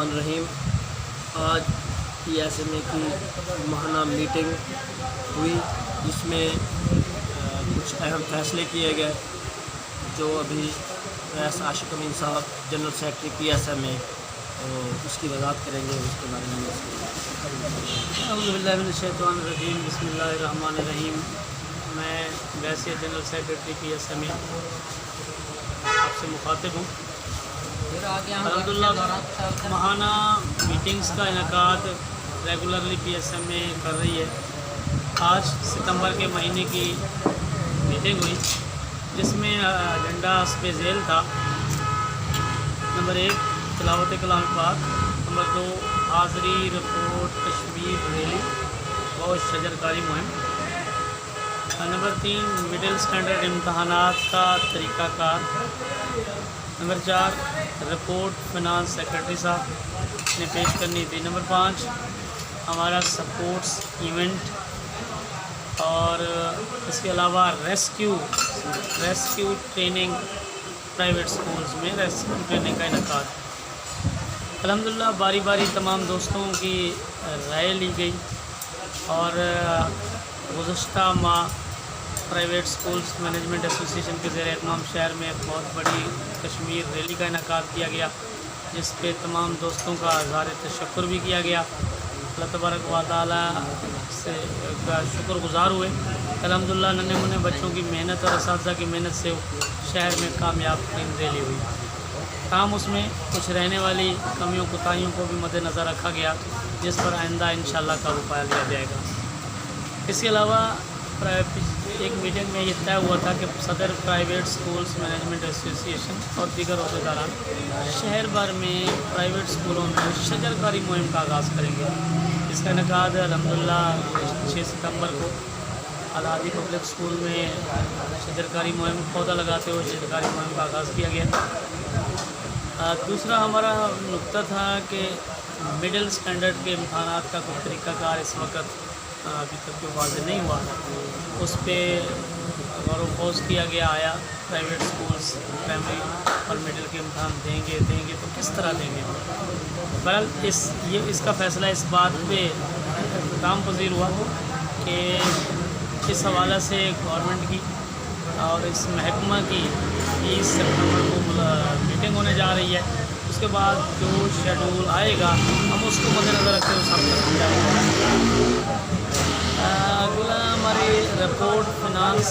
الرحمن الرحیم۔ آج PSMA کی ماہانہ میٹنگ ہوئی جس میں کچھ اہم فیصلے کیے گئے جو ابھی ریاست عاشق امین صاحب جنرل سیکرٹری PSMA اس کی وضاحت کریں گے۔ اس کے بارے میں اعوذ باللہ من الشیطان الرجیم، بسم اللہ الرحمن الرحیم۔ میں ویسے جنرل سیکرٹری PSMA آپ سے مخاطب ہوں۔ الحمدللہ ماہانہ میٹنگز کا انعقاد ریگولرلی PSMA کر رہی ہے۔ آج ستمبر کے مہینے کی میٹنگ ہوئی جس میں ایجنڈا حسب ذیل تھا: نمبر 1 تلاوت کلام پاک، نمبر 2 حاضری رپورٹ کشمیر ریلی و شجرکاری مہم، نمبر 3 مڈل اسٹینڈرڈ امتحانات کا طریقہ کار، نمبر 4 رپورٹ فنانس سیکرٹری صاحب نے پیش کرنی تھی، نمبر 5 ہمارا سپورٹس ایونٹ، اور اس کے علاوہ ریسکیو ٹریننگ پرائیویٹ سکولز میں ریسکیو ٹریننگ کا انعقاد۔ الحمدللہ باری باری تمام دوستوں کی رائے لی گئی اور گزشتہ ماہ پرائیویٹ سکولز مینجمنٹ ایسوسیشن کے زیر اہتمام شہر میں ایک بہت بڑی کشمیر ریلی کا انعقاد کیا گیا جس پہ تمام دوستوں کا اظہار تشکر بھی کیا گیا۔ اللہ تبارک و تعالیٰ سے کا شکر گزار ہوئے۔ الحمدللہ ننھے منھے بچوں کی محنت اور اساتذہ کی محنت سے شہر میں کامیاب ترین ریلی ہوئی۔ تاہم اس میں کچھ رہنے والی کمیوں کوتاہیوں کو بھی مد نظر رکھا گیا جس پر آئندہ انشاءاللہ قابو پایا جائے گا۔ اس کے علاوہ ایک میٹنگ میں یہ طے ہوا تھا کہ صدر پرائیویٹ سکولز مینجمنٹ ایسوسیشن اور دیگر عہدیداران شہر بھر میں پرائیویٹ سکولوں میں شجرکاری مہم کا آغاز کریں گے۔ اس کا انعقاد الحمدللہ 6 ستمبر کو الہادی پبلک اسکول میں شجرکاری مہم پودا لگاتے ہوئے شجرکاری مہم کا آغاز کیا گیا۔ دوسرا ہمارا نقطہ تھا کہ مڈل اسٹینڈرڈ کے امتحانات کا کوئی طریقہ کار اس وقت ابھی تک جو واضح نہیں ہوا، اس پہ غور و خوض کیا گیا آیا پرائیویٹ سکولز پرائمری اور مڈل کے امتحان دیں گے تو کس طرح دیں گے۔ بہرحال اس کا فیصلہ اس بات پہ اختتام پذیر ہوا کہ اس حوالے سے گورنمنٹ کی اور اس محکمہ کی 30 ستمبر کو میٹنگ ہونے جا رہی ہے۔ اس کے بعد جو شیڈول آئے گا ہم اس کو مد نظر رکھتے ہوئے سب تک جائیں گے۔ اگلا ہماری رپورٹ فنانس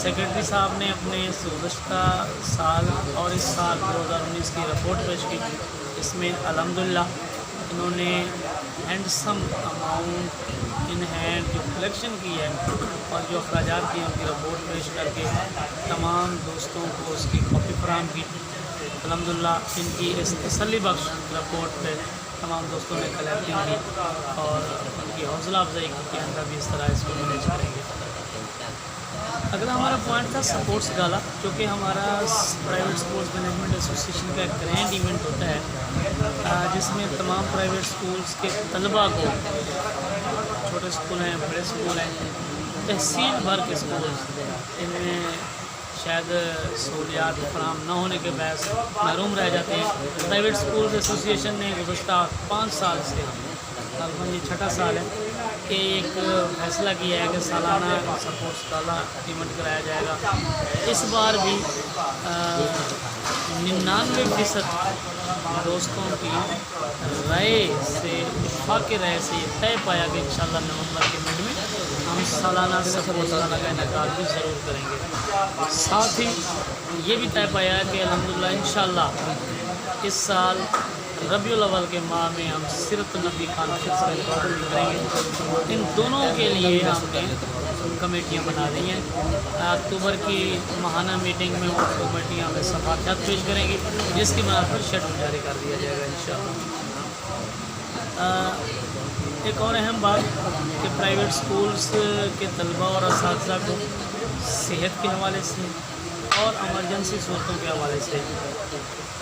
سیکرٹری صاحب نے اپنے گزشتہ سال اور اس سال 2019 کی رپورٹ پیش کی۔ اس میں الحمدللہ انہوں نے ہینڈسم اماؤنٹ ان ہینڈ جو کلیکشن کی ہے اور جو اخراجات کی ہیں ان کی رپورٹ پیش کر کے تمام دوستوں کو اس کی کاپی فراہم کی۔ الحمدللہ ان کی اس تسلی بخش رپورٹ پہ تمام دوستوں نے کلیکٹنگ کی اور ان کی حوصلہ افزائی کی کہ آئندہ بھی اس طرح اس کو مینیج کریں گے۔ اگلا ہمارا پوائنٹ تھا سپورٹس گالا، جو کہ ہمارا پرائیویٹ سکولز مینجمنٹ ایسوسیشن کا ایک گرینڈ ایونٹ ہوتا ہے جس میں تمام پرائیویٹ سکولز کے طلباء کو، چھوٹے سکول ہیں بڑے سکول ہیں، تحصیل بھر کے سکولز ان میں شاید سہولیات فراہم نہ ہونے کے باعث محروم رہ جاتے ہیں۔ پرائیویٹ سکولز ایسوسیشن نے گزشتہ 5 سال سے، تقریباً یہ 6واں سال ہے کہ ایک فیصلہ کیا ہے کہ سالانہ سپورٹس گالا ایونٹ کرایا جائے گا۔ اس بار بھی 99% دوستوں کی رائے سے، اتفاق کی رائے سے یہ طے پایا کہ انشاءاللہ نومبر کے مڈ میں ہم سالانہ سپورٹس گالا کا انعقاد بھی ضرور کریں گے۔ ساتھ ہی یہ بھی طے پایا ہے کہ الحمدللہ انشاءاللہ اس سال ربیع الاول کے ماہ میں ہم سیرت النبی کانفرنس کا انعقاد بھی کریں گے۔ ان دونوں کے لیے ہم نے کمیٹیاں بنا دی ہیں۔ اکتوبر کی ماہانہ میٹنگ میں وہ کمیٹیاں ہمیں صفحات پیش کریں گی جس کی بنا پر شیڈول جاری کر دیا جائے گا انشاءاللہ۔ ایک اور اہم بات کہ پرائیویٹ سکولز کے طلباء اور اساتذہ کو صحت کے حوالے سے اور ایمرجنسی صورتوں کے حوالے سے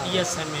PSMA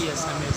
PSMA